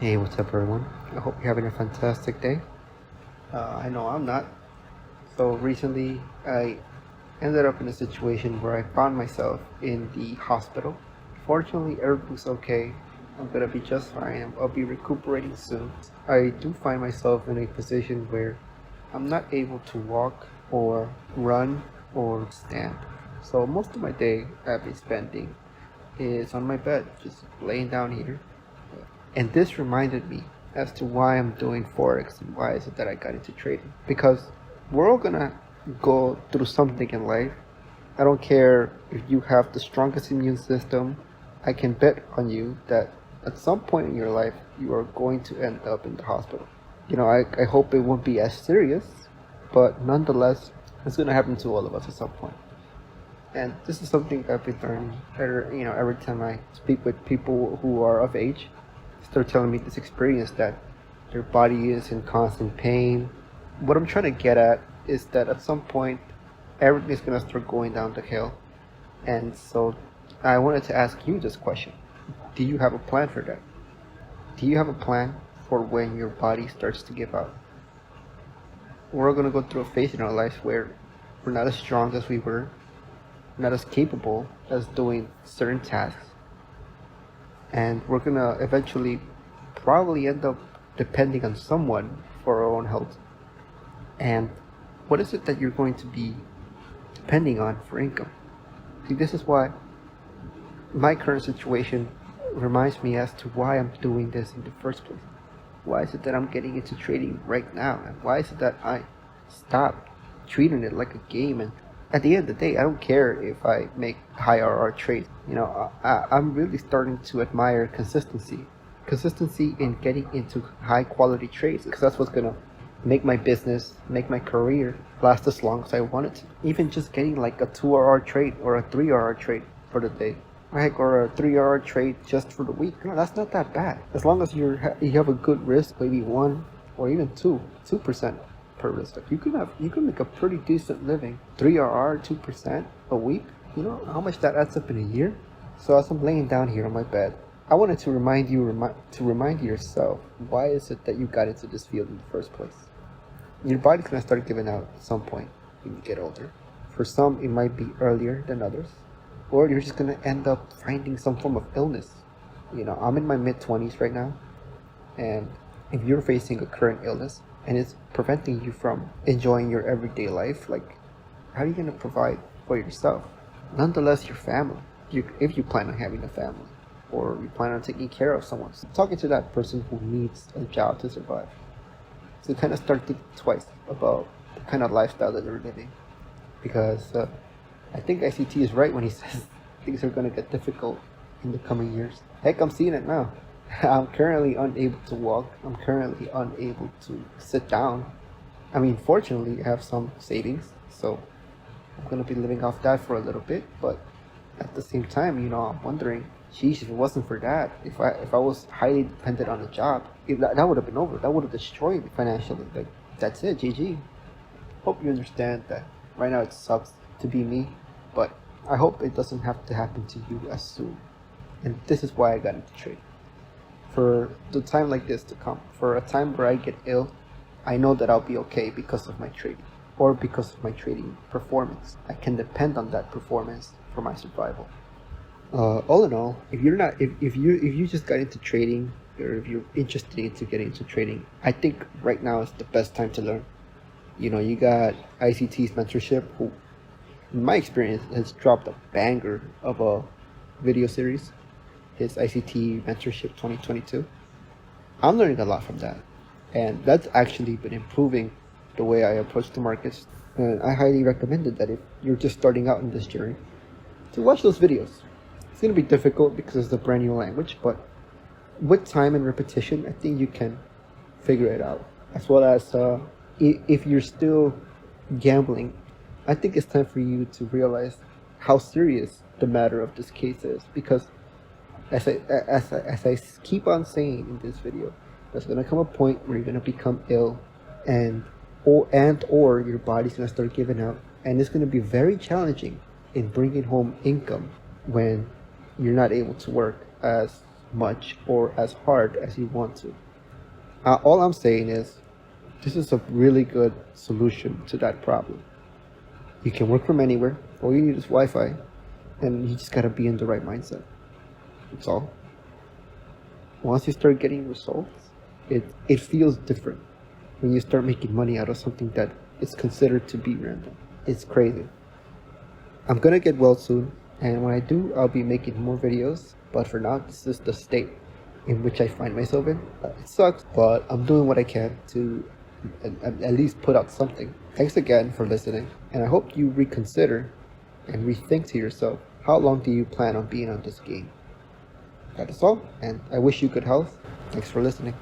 Hey, what's up, everyone? I hope you're having a fantastic day. I know I'm not. So, recently I ended up in a situation where I found myself in the hospital. Fortunately, everything's okay. I'm gonna be just fine. I'll be recuperating soon. I do find myself in a position where I'm not able to walk or run or stand. So, most of my day I've been spending is on my bed, just laying down here. And this reminded me as to why I'm doing Forex and why is it that I got into trading. Because we're all gonna go through something in life. I don't care if you have the strongest immune system, I can bet on you that at some point in your life you are going to end up in the hospital. I hope it won't be as serious, but nonetheless, it's gonna happen to all of us at some point. And this is something I've been learning. Every time I speak with people who are of age, they're telling me this experience that their body is in constant pain. What I'm trying to get at is that at some point, everything's gonna start going down the hill. And so, I wanted to ask you this question: do you have a plan for that? Do you have a plan for when your body starts to give out? We're all gonna go through a phase in our lives where we're not as strong as we were, not as capable as doing certain tasks, and we're gonna eventually probably end up depending on someone for our own health. And what is it that you're going to be depending on for income? See, this is why my current situation reminds me as to why I'm doing this in the first place. Why is it that I'm getting into trading right now? And why is it that I stopped treating it like a game? And at the end of the day, I don't care if I make high RR trades. I'm really starting to admire consistency. Consistency in getting into high quality trades, because that's what's gonna make my business, make my career last as long as I want it to. Even just getting like a 2RR trade or a 3RR trade for the day, right? Or a 3RR trade just for the week. No, that's not that bad. As long as you have a good risk, maybe 1 or even 2% per risk. You can make a pretty decent living. 3RR, 2% a week. You know how much that adds up in a year? So as I'm laying down here on my bed, I wanted to remind yourself, why is it that you got into this field in the first place? Your body's gonna start giving out at some point when you get older. For some, it might be earlier than others, or you're just gonna end up finding some form of illness. I'm in my mid-20s right now, and if you're facing a current illness and it's preventing you from enjoying your everyday life, like, how are you gonna provide for yourself? Nonetheless, your family, if you plan on having a family, or you plan on taking care of someone. So talking to that person who needs a job to survive. So kind of start thinking twice about the kind of lifestyle that they're living. Because I think ICT is right when he says things are going to get difficult in the coming years. Heck, I'm seeing it now. I'm currently unable to walk. I'm currently unable to sit down. I mean, fortunately, I have some savings, so I'm going to be living off that for a little bit. But at the same time, I'm wondering, geez, if it wasn't for that, if I was highly dependent on a job, that would have been over. That would have destroyed me financially. Like, that's it, GG. Hope you understand that right now it sucks to be me, but I hope it doesn't have to happen to you as soon. And this is why I got into trading. For the time like this to come, for a time where I get ill, I know that I'll be okay because of my trading, or because of my trading performance. I can depend on that performance for my survival. All in all, if you just got into trading, or if you're interested into getting into trading, I think right now is the best time to learn. You got ICT's mentorship, who, in my experience, has dropped a banger of a video series. His ICT mentorship 2022. I'm learning a lot from that, and that's actually been improving the way I approach the markets. And I highly recommend it, that if you're just starting out in this journey, to watch those videos. It's going to be difficult because it's a brand new language, but with time and repetition, I think you can figure it out. As well as if you're still gambling, I think it's time for you to realize how serious the matter of this case is. Because as I keep on saying in this video, there's going to come a point where you're going to become ill, or your body's going to start giving out, and it's going to be very challenging in bringing home income when you're not able to work as much or as hard as you want to. All I'm saying is, this is a really good solution to that problem. You can work from anywhere. All you need is Wi-Fi, and you just gotta be in the right mindset. That's all. Once you start getting results, it feels different when you start making money out of something that is considered to be random. It's crazy. I'm gonna get well soon, and when I do, I'll be making more videos. But for now, this is the state in which I find myself in. It sucks, but I'm doing what I can to at least put out something. Thanks again for listening, and I hope you reconsider and rethink to yourself, how long do you plan on being on this game? That is all, and I wish you good health. Thanks for listening.